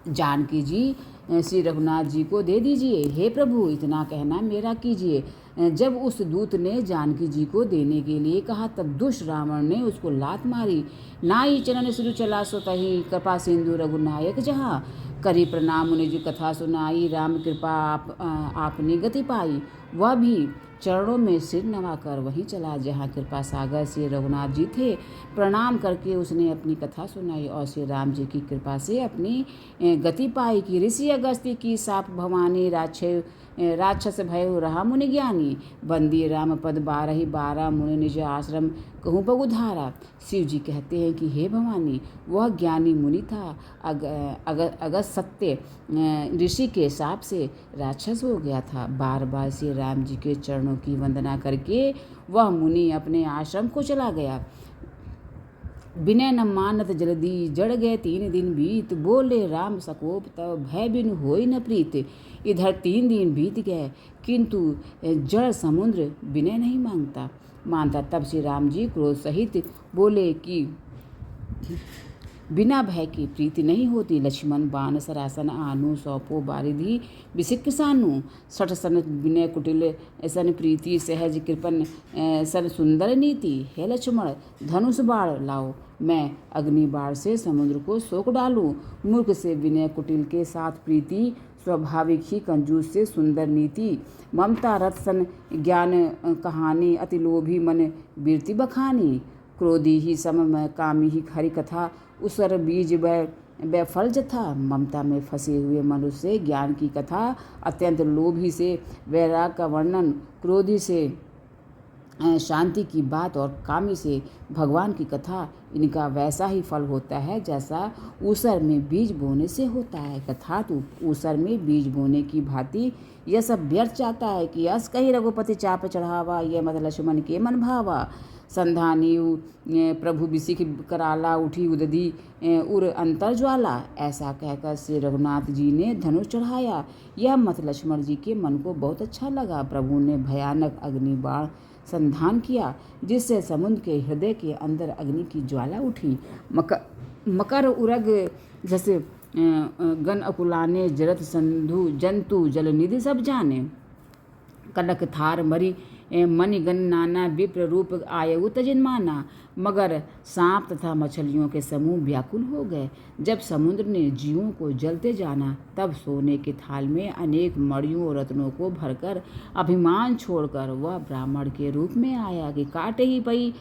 जानकी जी श्री रघुनाथ जी को दे दीजिए। हे प्रभु, इतना कहना मेरा कीजिए। जब उस दूत ने जानकी जी को देने के लिए कहा, तब दुष्ट रावण ने उसको लात मारी। नाई चरण सिरु चला सोतहि कृपा सिंधु रघुनायक जहाँ। करी प्रणाम मुनि जी कथा सुनाई, राम कृपा आपने गति पाई। वह भी चरणों में सिर नवाकर वहीं चला जहाँ कृपा सागर श्री रघुनाथ जी थे। प्रणाम करके उसने अपनी कथा सुनाई और श्री राम जी की कृपा से अपनी गति पाई। कि ऋषि अगस्त्य की साप भवानी राक्षस भयो रहा मुनि ज्ञानी। बंदी राम पद 12 मुनि निज आश्रम कहूँ पग उधारा। शिव जी कहते हैं कि हे भवानी, वह ज्ञानी मुनि था, अगस्त सत्य ऋषि के शाप से राक्षस हो गया था। बार बार श्री राम जी के चरणों की वंदना करके वह मुनि अपने आश्रम को चला गया। विनय न मानत जल्दी जड़ गए 3 दिन बीत। बोले राम सकोप तब भय बिन होई न प्रीत। इधर 3 दिन बीत गए किंतु जड़ समुद्र विनय नहीं मानता। तब श्री राम जी क्रोध सहित बोले कि बिना भय की प्रीति नहीं होती। लक्ष्मण बाण सरासन आनु, सौंपो बारिधि बिसिक सानु। सठ सन विनय कुटिल सन प्रीति, सहज कृपन सन सुंदर नीति। हे लक्ष्मण धनुष बाण लाओ, मैं अग्नि बाण से समुद्र को सोख डालूं। मूर्ख से विनय कुटिल के साथ प्रीति, स्वाभाविक ही कंजूस से सुंदर नीति। ममता रथ सन ज्ञान कहानी, अति लोभी मन वीरति बखानी। क्रोधी ही सम कामी ही हरि कथा, उसर बीज वह फल जथा। ममता में फंसे हुए मनुष्य से ज्ञान की कथा, अत्यंत लोभी से वैराग का वर्णन, क्रोधी से शांति की बात और कामी से भगवान की कथा। इनका वैसा ही फल होता है जैसा ऊसर में बीज बोने से होता है। कथा तो ऊसर में बीज बोने की भांति यह सब व्यर्थ जाता है कि अस कही रघुपति चाप चढ़ावा, यह मत लक्ष्मण के मन भावा। संधानी प्रभु बिसिख कराला, उठी उदधी उर अंतर ज्वाला। ऐसा कहकर श्री रघुनाथ जी ने धनुष चढ़ाया। यह मत लक्ष्मण जी के मन को बहुत अच्छा लगा। प्रभु ने भयानक अग्नि बाण संधान किया, जिससे समुद्र के हृदय के अंदर अग्नि की ज्वाला उठी। मकर उरग जैसे गण अकुलाने, जरत संधु जंतु जलनिधि सब जाने। कनक थार मरी मणिगण नाना, विप्र रूप आयु तजिन्माना। मगर सांप तथा मछलियों के समूह व्याकुल हो गए। जब समुद्र ने जीवों को जलते जाना, तब सोने के थाल में अनेक मणियों और रत्नों को भरकर अभिमान छोड़कर वह ब्राह्मण के रूप में आया कि काटे ही पई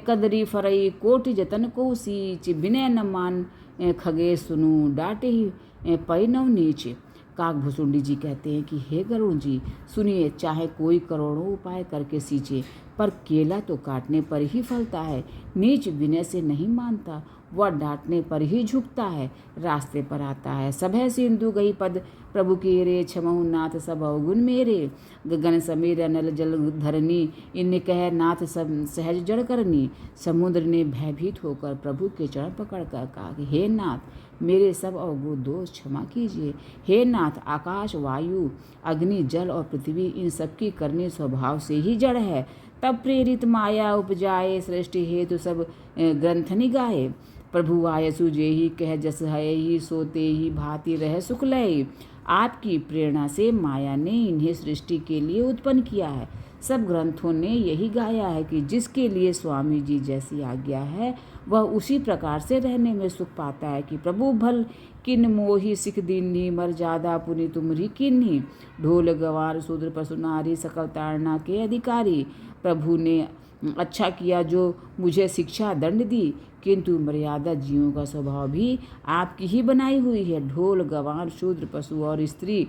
कदरी फरई, कोटि जतन को सींच। विनय न मान खगे सुनु, डांटे ही पई नव नीच। काकभुसुंडी जी कहते हैं कि हे गरुण जी सुनिए, चाहे कोई करोड़ों उपाय करके सींचे, पर केला तो काटने पर ही फलता है। नीच विनय से नहीं मानता, वह डांटने पर ही झुकता है। रास्ते पर आता है सब है सिंधु गई पद, प्रभु के रे क्षमहु नाथ सब अवगुण मेरे। गगन समीर नल जल धरनी, इन्हें कह नाथ सब सहज जड़ करनी। समुद्र ने भयभीत होकर प्रभु के चरण पकड़कर कहा कि हे नाथ, मेरे सब अवगुण दोष क्षमा कीजिए। हे नाथ, आकाश वायु अग्नि जल और पृथ्वी इन सबकी करनी स्वभाव से ही जड़ है। तब प्रेरित माया उपजाए, सृष्टि हेतु सब ग्रंथनि गाए। प्रभु आयसु जे ही कह जस है ही, सोते ही भांति रह सुख लय। आपकी प्रेरणा से माया ने इन्हें सृष्टि के लिए उत्पन्न किया है। सब ग्रंथों ने यही गाया है कि जिसके लिए स्वामी जी जैसी आज्ञा है, वह उसी प्रकार से रहने में सुख पाता है। कि प्रभु भल किन मोही सिख दीन्ही, मर जादा पुनि तुमरी किन्ही। ढोल गवार शूद्र पशु नारी, सकल ताड़ना के अधिकारी। प्रभु ने अच्छा किया जो मुझे शिक्षा दंड दी, किंतु मर्यादा जीवों का स्वभाव भी आपकी ही बनाई हुई है। ढोल गवार शूद्र पशु और स्त्री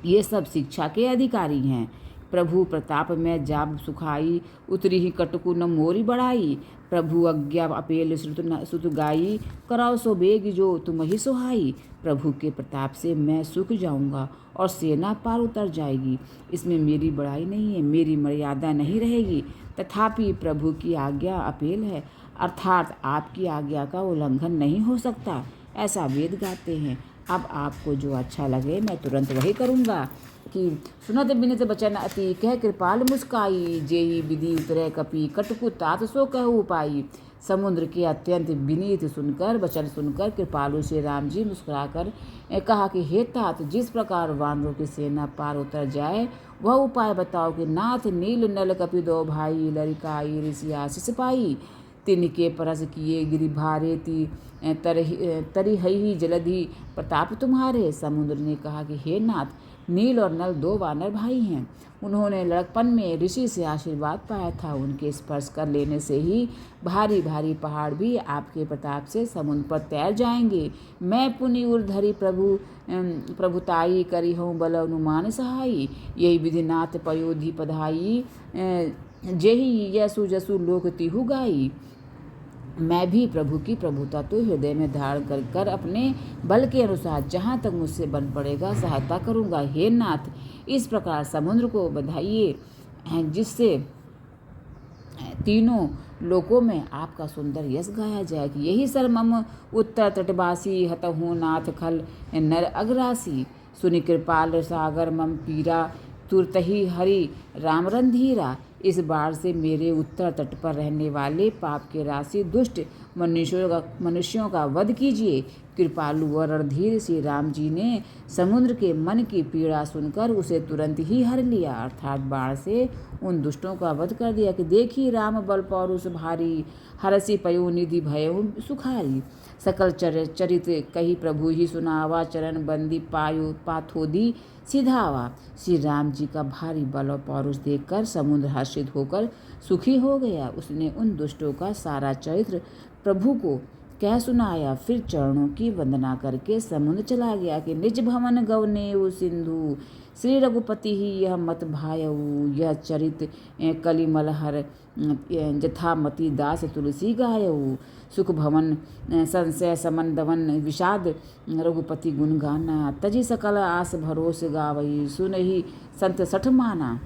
ये सब शिक्षा के अधिकारी हैं। प्रभु प्रताप में जाब सुखाई, उतरी ही कटकु न मोरी बढ़ाई। प्रभु आज्ञा अपेल सुत गाई, कराओ सो बेग जो तुम ही सुहाई। प्रभु के प्रताप से मैं सूख जाऊंगा और सेना पार उतर जाएगी। इसमें मेरी बड़ाई नहीं है, मेरी मर्यादा नहीं रहेगी। तथापि प्रभु की आज्ञा अपेल है, अर्थात आपकी आज्ञा का उल्लंघन नहीं हो सकता, ऐसा वेद गाते हैं। अब आपको जो अच्छा लगे मैं तुरंत वही करूँगा। कि सुनत बिनित बचन अति, कह कृपाल मुस्काई। जेही विधि उतरे कपि, कटकु तात सो कहु पाई। समुद्र के अत्यंत विनीत सुनकर वचन सुनकर कृपालु श्री राम जी मुस्कुराकर कहा कि हे तात, जिस प्रकार वानरों की सेना पार उतर जाए वह उपाय बताओ। कि नाथ नील नल कपि दो भाई, लरिकाई ऋषि आशीष पाई। तिनके परस किए गिरि भारे ती तरी ही जलधि प्रताप तुम्हारे। समुद्र ने कहा कि हे नाथ, नील और नल 2 वानर भाई हैं। उन्होंने लड़कपन में ऋषि से आशीर्वाद पाया था। उनके स्पर्श कर लेने से ही भारी भारी पहाड़ भी आपके प्रताप से समुद्र पर तैर जाएंगे। मैं पुनि उर्धरी प्रभुताई करी हूँ बल अनुमान सहाई। यही विधि नाथ पयोधि पधाई, जेहि यसु जसु लोक तिहु गाई। मैं भी प्रभु की प्रभुता तो हृदय में धारण कर कर अपने बल के अनुसार जहाँ तक मुझसे बन पड़ेगा सहायता करूँगा। हे नाथ, इस प्रकार समुद्र को बधाइए, जिससे तीनों लोकों में आपका सुंदर यश गाया जाए। कि यही सर मम उत्तर तटवासी, हतहु नाथ खल नर अग्रासी। सुनि कृपाल सागर मम पीरा, तुरतहि हरि राम रंधीरा। इस बार से मेरे उत्तर तट पर रहने वाले पाप के राशि दुष्ट मनुष्यों का वध कीजिए। कृपालु व रणधीर श्री राम जी ने समुद्र के मन की पीड़ा सुनकर उसे तुरंत ही हर लिया, अर्थात बाण से उन दुष्टों का वध कर दिया। कि देखी राम बल पौरुष भारी, हरसि पयो निधि भयउ सुखारी। सकल चरित कही प्रभु ही सुनावा, चरण बंदी पायो पाथोदी सिधावा। श्री राम जी का भारी बल और पौरुष देखकर समुद्र हर्षित होकर सुखी हो गया। उसने उन दुष्टों का सारा चरित्र प्रभु को कह सुनाया। फिर चरणों की वंदना करके समुद्र चला गया। कि निज भवन गवनेउ सिंधु, श्री रघुपति ही यह मत भायऊ। यह चरित कलिमल हर जथामति दास तुलसी गायऊ। सुख भवन संशय समन दवन, विषाद रघुपति गुण गाना। तजी सकल आस भरोस गावई, सुनहि संत सठ माना।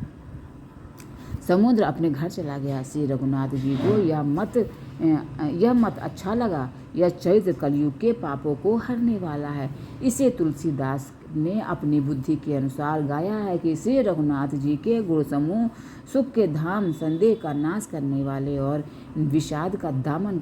समुद्र अपने घर चला गया। श्री रघुनाथ जी को यह मत अच्छा लगा। यह चरित्र कलयुग के पापों को हरने वाला है। इसे तुलसीदास ने अपनी बुद्धि के अनुसार गाया है। कि श्री रघुनाथ जी के गुण समूह सुख के धाम, संदेह का नाश करने वाले और विषाद का दमन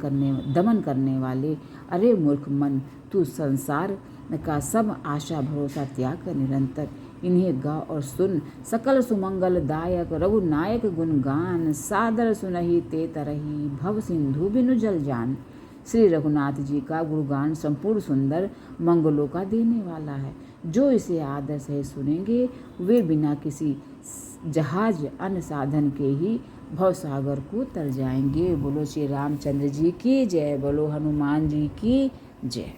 करने वाले। अरे मूर्ख मन, तू संसार का सब आशा भरोसा त्याग कर निरंतर इन्हें गा और सुन। सकल सुमंगल दायक रघुनायक गुणगान, सादर सुनहि ते तरही, भव सिंधु बिनु जल जान। श्री रघुनाथ जी का गुणगान संपूर्ण सुंदर मंगलों का देने वाला है। जो इसे आदर से सुनेंगे वे बिना किसी जहाज अन्य साधन के ही भवसागर को तर जाएंगे। बोलो श्री रामचंद्र जी की जय, बोलो हनुमान जी की जय।